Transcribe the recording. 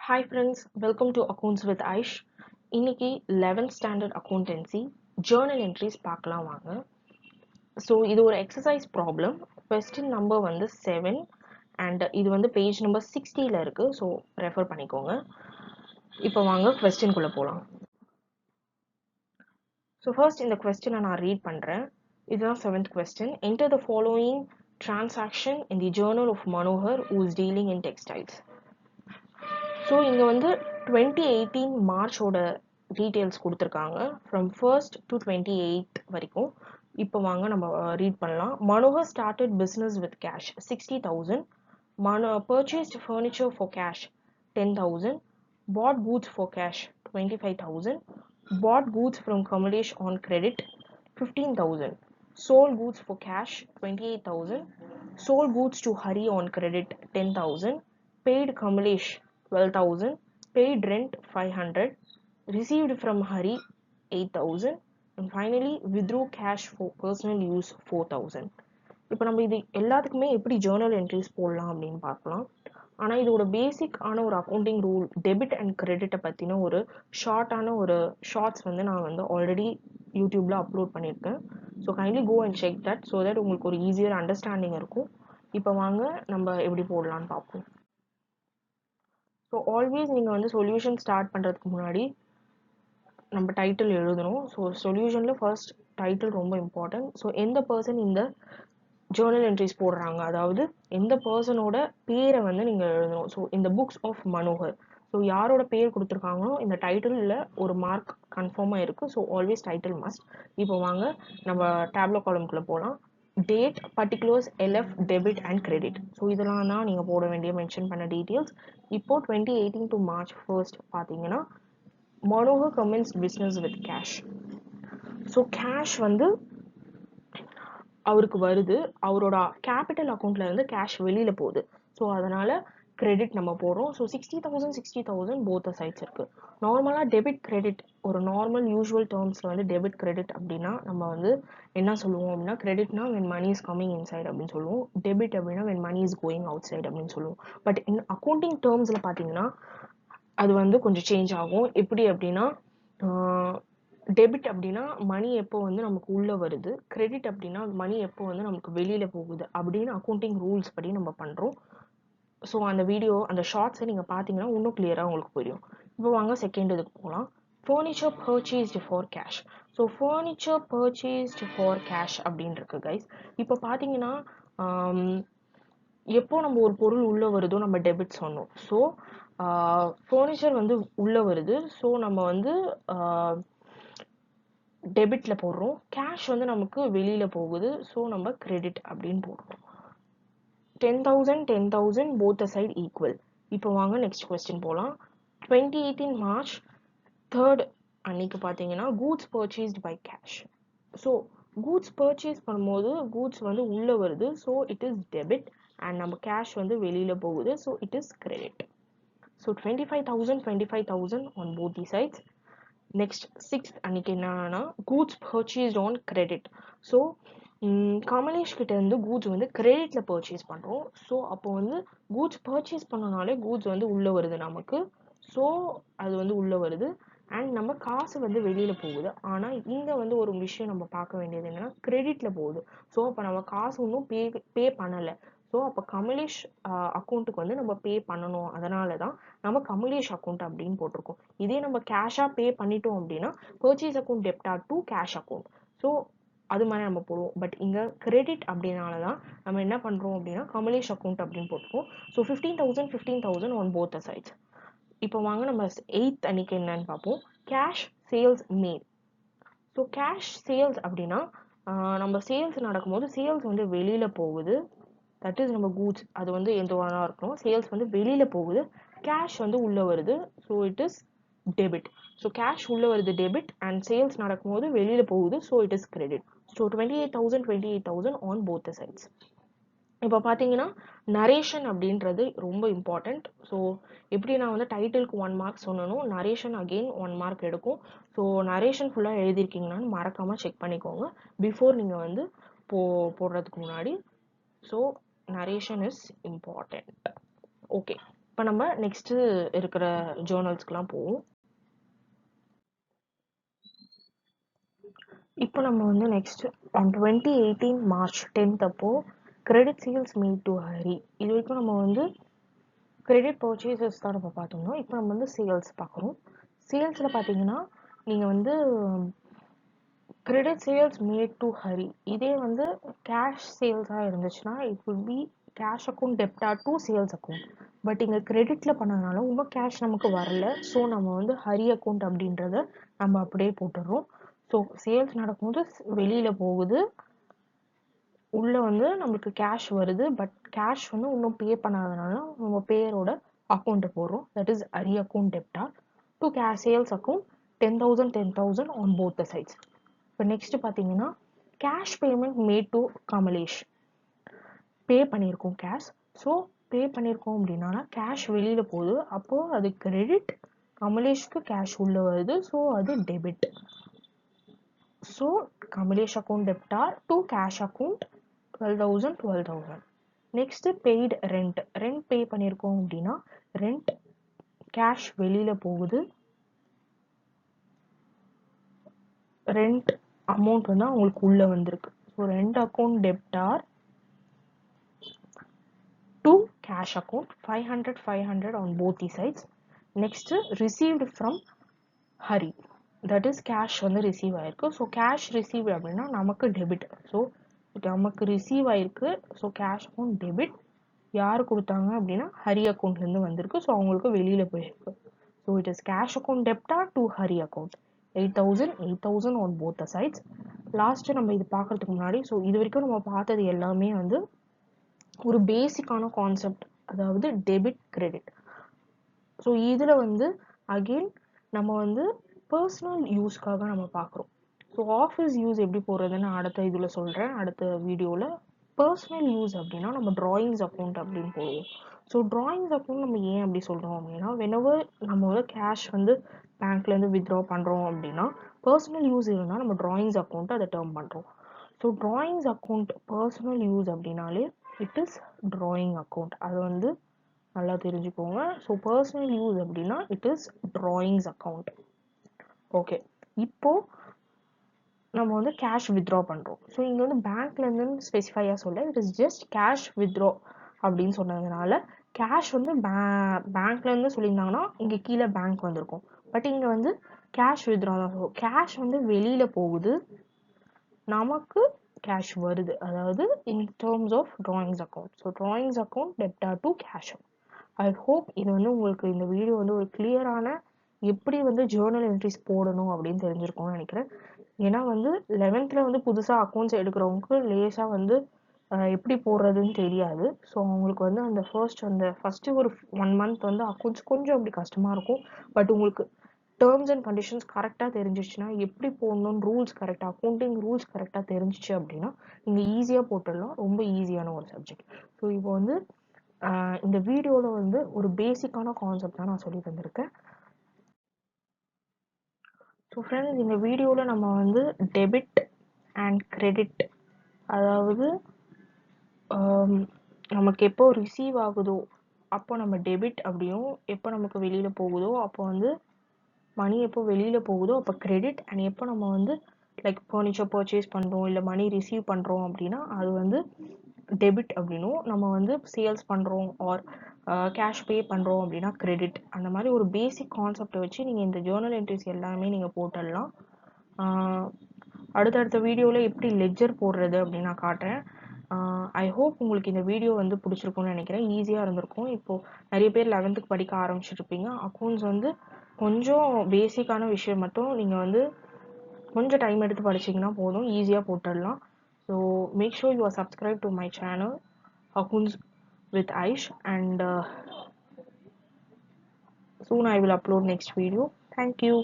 Hi friends, welcome to Accounts with Aish. இன்னைக்கு 11th standard accountancy journal entries பார்க்கலாம் வாங்க. So இது ஒரு exercise problem. Question number வந்து 7 and இது வந்து page number 60ல இருக்கு. So refer பண்ணிக்கோங்க. இப்போ வாங்க question குள்ள போலாம். So first இந்த question நான் read பண்றேன். இதுதான் 7th question. Enter the following transaction in the journal of Manohar who is dealing in textiles. So இங்கே வந்து 2018 மார்ச்சோட டீட்டெயில்ஸ் கொடுத்துருக்காங்க ஃப்ரம் 1st to 28 வரைக்கும். இப்போ வாங்க நம்ம ரீட் பண்ணலாம். Manohar started business with cash 60,000. Purchased furniture for cash 10,000. Bought goods for cash 25,000. Bought goods from Kamlesh on credit 15,000. sold goods for cash 28,000. sold goods to Hari on credit 10,000. paid Kamalesh 12,000. paid rent 500. received from Hari 8,000. and finally withdrew cash for personal use 4,000. இப்போ நம்ம இது எல்லாத்துக்குமே எப்படி Journal entries போடலாம் அப்படின்னு பார்க்கலாம். ஆனால் இதோட பேசிக் ஆன ஒரு அக்கௌண்டிங் ரூல் டெபிட் அண்ட் கிரெடிட்டை பற்றின ஒரு ஷார்ட்டான ஒரு ஷார்ட்ஸ் வந்து நான் வந்து ஆல்ரெடி யூடியூப்ல அப்லோட் பண்ணியிருக்கேன். So kindly go and check that so that உங்களுக்கு ஒரு ஈஸியர் அண்டர்ஸ்டாண்டிங் இருக்கும். இப்போ வாங்க நம்ம எப்படி போடலான்னு பார்ப்போம். ஸோ ஆல்வேஸ் நீங்கள் வந்து சொல்யூஷன் ஸ்டார்ட் பண்ணுறதுக்கு முன்னாடி நம்ம டைட்டில் எழுதணும். ஸோ சொல்யூஷனில் ஃபர்ஸ்ட் டைட்டில் ரொம்ப இம்பார்ட்டன்ட். ஸோ எந்த பர்சன் இந்த ஜேர்னல் என்ட்ரிஸ் போடுறாங்க, அதாவது எந்த பர்சனோட பேரை வந்து நீங்கள் எழுதணும். ஸோ இந்த புக்ஸ் ஆஃப் மனோகர், ஸோ யாரோட பேர் கொடுத்துருக்காங்களோ இந்த டைட்டிலில் ஒரு மார்க் கன்ஃபார்மாக இருக்குது. So always title must. இப்போ வாங்க நம்ம டேப்லோ காலம்குள்ளே போகலாம். Date, particulars, LF, debit and credit. So இதெல்லாம் தான் நீங்கள் போட வேண்டிய மென்ஷன் பண்ண டீட்டெயில்ஸ். இப்போ 2018 to March 1st பார்த்தீங்கன்னா Manohar commenced business with cash. So cash வந்து அவருக்கு வருது, அவரோட கேபிட்டல் அக்கௌண்ட்ல இருந்து கேஷ் வெளியில போகுது. ஸோ அதனால கிரெடிட் நம்ம போடுறோம். ஸோ 60,000 போத் சைட்ஸ் இருக்கு. நார்மலாக டெபிட் கிரெடிட் ஒரு நார்மல் யூஸ்வல் டேர்ம்ஸ்ல வந்து டெபிட் கிரெடிட் அப்படின்னா நம்ம வந்து என்ன சொல்லுவோம் அப்படின்னா, கிரெடிட்னா when money is coming inside அப்படின்னு சொல்லுவோம். டெபிட் அப்படின்னா when money is going outside அப்படின்னு சொல்லுவோம். பட் இந்த அக்கௌண்டிங் டேர்ம்ஸ்ல பார்த்தீங்கன்னா அது வந்து கொஞ்சம் சேஞ்ச் ஆகும். எப்படி அப்படின்னா டெபிட் அப்படின்னா மணி எப்போ வந்து நமக்கு உள்ள வருது, கிரெடிட் அப்படின்னா மணி எப்போ வந்து நமக்கு வெளியில போகுது அப்படின்னு அக்கௌண்டிங் ரூல்ஸ் படி நம்ம பண்றோம். ஸோ அந்த வீடியோ அந்த ஷார்ட்ஸை நீங்க பார்த்தீங்கன்னா இன்னும் கிளியரா உங்களுக்கு புரியும். இப்போ வாங்க செகண்ட் இதுக்கு போகலாம். Furniture purchased for cash. So furniture purchased for cash அப்படின்னு இருக்கு கைஸ். இப்போ பார்த்தீங்கன்னா எப்போ நம்ம ஒரு பொருள் உள்ள வருதோ நம்ம டெபிட் சொன்னோம். ஸோ ஃபர்னிச்சர் வந்து உள்ள வருது, ஸோ நம்ம வந்து டெபிட்ல போடுறோம். கேஷ் வந்து நமக்கு வெளியில போகுது, ஸோ நம்ம கிரெடிட் அப்படின்னு போடுறோம். 10,000 both the side equal. இப்போ வாங்க நெக்ஸ்ட் கொஸ்டின் போகலாம். 2018 March 3rd அன்னைக்கு பார்த்தீங்கன்னா goods purchased by cash. So goods purchase பண்ணும்போது கூட்ஸ் வந்து உள்ள வருது, so it is debit. And நம்ம கேஷ் வந்து வெளியில போகுது, so it is credit. So 25,000 on both the sides. Next 6th அன்னைக்கு என்னன்னா goods purchased on credit. So Kamlesh கிட்ட இருந்து கூட்ஸ் வந்து கிரெடிட்ல பர்ச்சேஸ் பண்றோம். ஸோ அப்போ வந்து கூட்ஸ் பர்ச்சேஸ் பண்ணனாலே கூட்ஸ் வந்து உள்ள வருது நமக்கு. ஸோ அது வந்து உள்ள வருது அண்ட் நம்ம காசு வந்து வெளியில போகுது. ஆனா இங்க வந்து ஒரு விஷயம் நம்ம பார்க்க வேண்டியது என்னன்னா கிரெடிட்ல போகுது. ஸோ அப்போ நம்ம காசு ஒன்றும் பே பண்ணலை. ஸோ அப்போ கமலேஷ் அக்கௌண்ட்டுக்கு வந்து நம்ம பே பண்ணணும். அதனால தான் நம்ம கமலேஷ் அக்கௌண்ட் அப்படின்னு போட்டிருக்கோம். இதே நம்ம கேஷாக பே பண்ணிட்டோம் அப்படின்னா purchase account debtor to cash account. So அது மாதிரி நம்ம போடுவோம். பட் இங்கே கிரெடிட் அப்படின்னால தான் நம்ம என்ன பண்ணுறோம் அப்படின்னா கமலேஷ் அக்கௌண்ட் அப்படின்னு போட்டிருக்கோம். So 15,000 on both the sides. இப்போ வாங்க நம்ம 8th அன்னைக்கு என்னன்னு பார்ப்போம். Cash sales made. So cash sales அப்படின்னா நம்ம சேல்ஸ் நடக்கும்போது சேல்ஸ் வந்து வெளியில போகுது. தட் இஸ் நம்ம கூட்ஸ் அது வந்து எதுவானா இருக்கணும். சேல்ஸ் வந்து வெளியில போகுது, கேஷ் வந்து உள்ள வருது, so it is debit. So cash உள்ள வருது டெபிட் அண்ட் சேல்ஸ் நடக்கும்போது வெளியில போகுது, so it is credit. So 28,000 on both the sides. இப்போ பார்த்தீங்கன்னா நரேஷன் அப்படின்றது ரொம்ப இம்பார்ட்டண்ட். ஸோ எப்படி நான் வந்து டைட்டிலுக்கு 1 மார்க் சொன்னனும், நரேஷன் அகெயின் 1 மார்க் எடுக்கும். ஸோ நரேஷன் ஃபுல்லாக எழுதியிருக்கீங்களான்னு மறக்காம செக் பண்ணிக்கோங்க பிஃபோர் நீங்கள் வந்து போடுறதுக்கு முன்னாடி. So narration is important. Okay. இப்போ நம்ம நெக்ஸ்ட்டு இருக்கிற ஜேர்னல்ஸ்க்குலாம் போவோம். இப்போ நம்ம வந்து நெக்ஸ்ட் on 2018 March 10th அப்போ credit sales made to Hari. இது வரைக்கும் நம்ம வந்து கிரெடிட் பர்ச்சேசஸ் தான் நம்ம பார்த்துருந்தோம். இப்போ நம்ம வந்து சேல்ஸ் பார்க்குறோம். சேல்ஸில் பார்த்தீங்கன்னா நீங்கள் வந்து credit sales made to Hari, இதே வந்து கேஷ் சேல்ஸாக இருந்துச்சுன்னா it will be cash account debtor to sales account. But இங்கே கிரெடிட்டில் பண்ணதுனால இன்னும் கேஷ் நமக்கு வரல. ஸோ நம்ம வந்து ஹரி அக்கௌண்ட் அப்படின்றத நம்ம அப்படியே போட்டுடுறோம். ஸோ சேல்ஸ் நடக்கும்போது வெளியில் போகுது, உள்ளே வந்து நம்மளுக்கு கேஷ் வருது. பட் கேஷ் வந்து இன்னும் பே பண்ணாதனால நம்ம பேரோட அக்கௌண்ட்டை போடுறோம். That is Hari account debtor to sales account 10,000 10,000 on both the sides. இப்போ நெக்ஸ்ட் பார்த்தீங்கன்னா cash payment made to Kamlesh. Pay பண்ணியிருக்கோம் கேஷ். ஸோ பே பண்ணியிருக்கோம் அப்படின்னா கேஷ் வெளியில் போகுது, அப்போது அது கிரெடிட், கமலேஷ்க்கு கேஷ் உள்ளே வருது, ஸோ அது debit. So Kamlesh account debtor to cash account 12,000 12,000. Next paid rent. Rent pay பண்ணியிருக்கோம் அப்படின்னா ரெண்ட் கேஷ் வெளியில் போகுது, ரெண்ட் அமௌண்ட் வந்து அவங்களுக்கு உள்ளே வந்திருக்கு. So rent account டெப்டார் to cash account 500 500 on both the sides. Next received from Hari, that is cash வந்து receive ஆயிருக்கு. ஸோ கேஷ் ரிசீவ் அப்படின்னா நமக்கு டெபிட். ஸோ நமக்கு ரிசீவ் ஆயிருக்கு. So cash account debit. யார் கொடுத்தாங்க அப்படின்னா ஹரி அக்கௌண்ட்லேருந்து வந்திருக்கு. ஸோ அவங்களுக்கு வெளியில் போயிருக்கு. So it is cash account debtor to Hari account 8,000 8,000 on both the sides. Last நம்ம இது பார்க்கறதுக்கு முன்னாடி, ஸோ இது வரைக்கும் நம்ம பார்த்தது எல்லாமே வந்து ஒரு பேசிக்கான கான்செப்ட், அதாவது டெபிட் கிரெடிட். ஸோ இதில் வந்து அகெயின் நம்ம வந்து பர்சனல் யூஸ்க்காக நம்ம பார்க்குறோம். ஸோ ஆஃபீஸ் யூஸ் எப்படி போடுறதுன்னு அடுத்த இதில் சொல்கிறேன், அடுத்த வீடியோவில். பர்சனல் யூஸ் அப்படின்னா நம்ம ட்ராயிங்ஸ் அக்கௌண்ட் அப்படின்னு போடுவோம். ஸோ ட்ராயிங்ஸ் அக்கௌண்ட் நம்ம ஏன் அப்படி சொல்கிறோம் அப்படின்னா, வெனவர் நம்ம வந்து கேஷ் வந்து பேங்க்லேருந்து வித்ட்ரா பண்ணுறோம் அப்படின்னா பர்சனல் யூஸ் இருந்தால் நம்ம ட்ராயிங்ஸ் அக்கௌண்ட்டை அதை டேர்ம் பண்ணுறோம். So drawings account personal use அப்படின்னாலே இட் இஸ் ட்ராயிங் அக்கௌண்ட். அது வந்து நல்லா தெரிஞ்சுக்கோங்க. ஸோ பர்சனல் யூஸ் அப்படின்னா it is drawings account. Okay, இப்போ நம்ம வந்து கேஷ் வித்ட்ரா பண்ணுறோம். ஸோ இங்கே வந்து பேங்க்லேருந்து ஸ்பெசிஃபையாக சொல்ல, it is just cash withdraw அப்படின்னு சொன்னதுனால கேஷ் வந்து பேங்க்லேருந்து சொல்லியிருந்தாங்கன்னா இங்கே கீழே பேங்க் வந்திருக்கும். பட் இங்கே வந்து கேஷ் வித்ட்ரா தான். ஸோ கேஷ் வந்து வெளியில் போகுது, நமக்கு கேஷ் வருது, அதாவது in terms of drawings account. So drawings account debtor to cash. I hope இது வந்து உங்களுக்கு இந்த வீடியோ வந்து ஒரு கிளியரான எப்படி வந்து ஜேர்னல் என்ட்ரிஸ் போடணும் அப்படின்னு தெரிஞ்சிருக்கும்னு நினைக்கிறேன். ஏன்னா வந்து 11th வந்து புதுசாக அக்கௌண்ட்ஸ் எடுக்கிறவங்களுக்கு லேசாக வந்து எப்படி போடுறதுன்னு தெரியாது. ஸோ அவங்களுக்கு வந்து அந்த ஃபஸ்ட்டு ஒரு 1 month வந்து அக்கௌண்ட்ஸ் கொஞ்சம் அப்படி கஷ்டமாக இருக்கும். பட் உங்களுக்கு டேர்ம்ஸ் அண்ட் கண்டிஷன்ஸ் கரெக்டாக தெரிஞ்சிச்சுன்னா, எப்படி போடணும்னு ரூல்ஸ் கரெக்டாக, அக்கௌண்டிங் ரூல்ஸ் கரெக்டாக தெரிஞ்சிச்சு அப்படின்னா நீங்கள் ஈஸியாக போட்டுடலாம். ரொம்ப ஈஸியான ஒரு சப்ஜெக்ட். ஸோ இப்போ வந்து இந்த வீடியோவில் வந்து ஒரு பேசிக்கான கான்செப்ட் தான் நான் சொல்லி தந்திருக்கேன். ஸோ ஃப்ரெண்ட்ஸ், இந்த வீடியோவில் நம்ம வந்து டெபிட் அண்ட் கிரெடிட், அதாவது நமக்கு எப்போ ரிசீவ் ஆகுதோ அப்போ நம்ம டெபிட் அப்படியும், எப்போ நமக்கு வெளியில் போகுதோ அப்போ வந்து மணி எப்போ வெளியில் போகுதோ அப்போ கிரெடிட், அண்ட் எப்போ நம்ம வந்து லைக் ஃபர்னிச்சர் பர்ச்சேஸ் பண்ணுறோம் இல்லை மணி ரிசீவ் பண்ணுறோம் அப்படின்னா அது வந்து டெபிட் அப்படின்னும், நம்ம வந்து சேல்ஸ் பண்ணுறோம் ஆர் கேஷ் பே பண்ணுறோம் அப்படின்னா கிரெடிட். அந்த மாதிரி ஒரு பேசிக் கான்செப்டை வச்சு நீங்கள் இந்த ஜேர்னல் என்ட்ரிஸ் எல்லாமே நீங்கள் போட்டுடலாம். அடுத்தடுத்த வீடியோவில் எப்படி லெட்ஜர் போடுறது அப்படின்னு நான் காட்டுறேன். ஐ ஹோப் உங்களுக்கு இந்த வீடியோ வந்து பிடிச்சிருக்கும்னு நினைக்கிறேன். ஈஸியாக இருந்திருக்கும். இப்போது நிறைய பேர் 11th படிக்க ஆரம்பிச்சிருப்பீங்க. அக்கௌண்ட்ஸ் வந்து கொஞ்சம் பேசிக்கான விஷயம் மட்டும் நீங்கள் வந்து கொஞ்சம் டைம் எடுத்து படிச்சிங்கன்னா போதும், ஈஸியாக போட்டுடலாம். So make sure you are subscribe to my channel Accounts with Aish, and soon I will upload next video. Thank you.